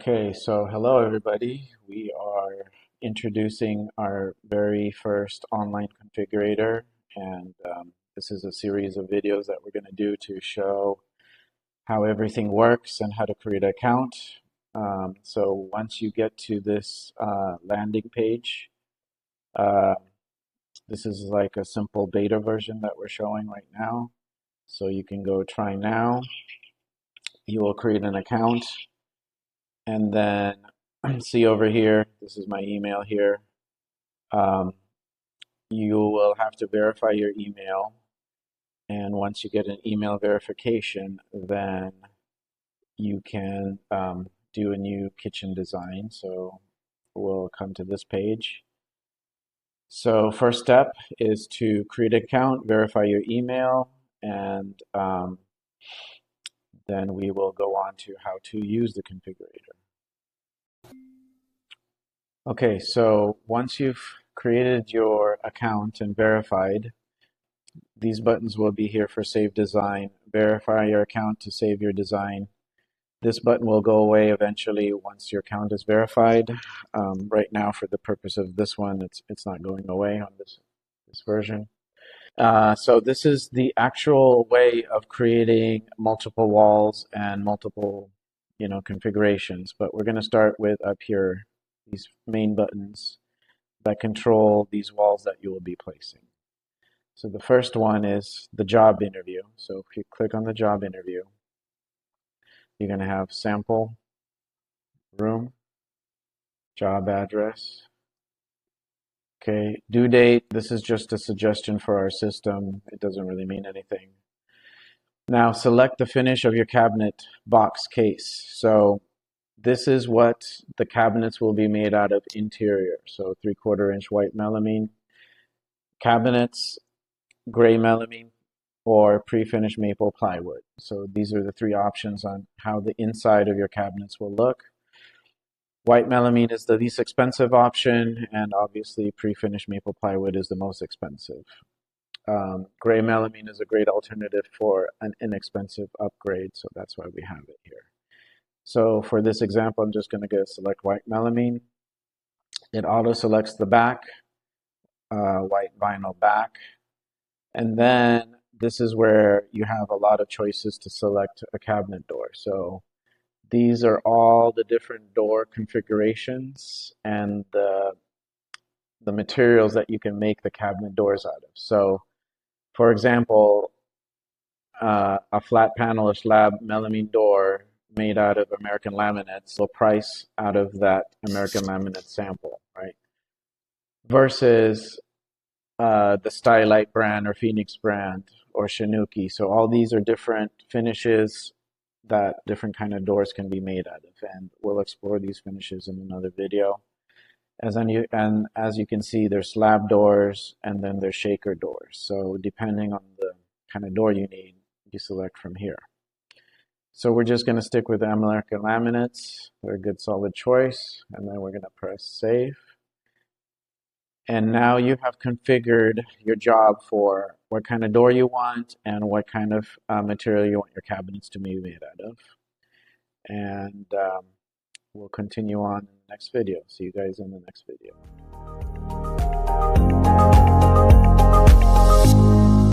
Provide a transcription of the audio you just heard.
Okay, so hello everybody. We are introducing our very first online configurator, and this is a series of videos that we're going to do to show how everything works and how to create an account. So once you get to this landing page, uh, this is like a simple beta version that we're showing right now. So you can go try now. You will create an account. And then see over here, this is my email here. You will have to verify your email. And once you get an email verification, then you can do a new kitchen design. So we'll come to this page. So first step is to create an account, verify your email, and then we will go on to how to use the configurator. Okay, so once you've created your account and verified, these buttons will be here for save design. Verify your account to save your design. This button will go away eventually once your account is verified. Right now, for the purpose of this one, it's not going away on this version. So this is the actual way of creating multiple walls and multiple, configurations. But we're going to start with up here, these main buttons that control these walls that you will be placing. So the first one is the job interview. So if you click on the job interview, you're going to have sample, room, job address. Okay, due date. This is just a suggestion for our system. It doesn't really mean anything. Now select the finish of your cabinet box case. So this is what the cabinets will be made out of interior. So 3/4 inch white melamine cabinets, gray melamine, or pre-finished maple plywood. So these are the three options on how the inside of your cabinets will look. White melamine is the least expensive option, and obviously pre-finished maple plywood is the most expensive. Gray melamine is a great alternative for an inexpensive upgrade, so that's why we have it here. So for this example, I'm just going to select white melamine. It auto selects the back, white vinyl back, and then this is where you have a lot of choices to select a cabinet door. So these are all the different door configurations and the materials that you can make the cabinet doors out of. So for example, a flat panel or slab melamine door made out of American laminates will price out of that American laminate sample, right? Versus the Stylite brand or Phoenix brand or Shinuki. So all these are different finishes that different kind of doors can be made out of, and we'll explore these finishes in another video. As you can see, there's slab doors and then there's shaker doors. So depending on the kind of door you need, you select from here. So we're just going to stick with the American laminates. They're a good solid choice, and then we're going to press save. And now you have configured your job for what kind of door you want and what kind of material you want your cabinets to be made out of. And we'll continue on in the next video. See you guys in the next video.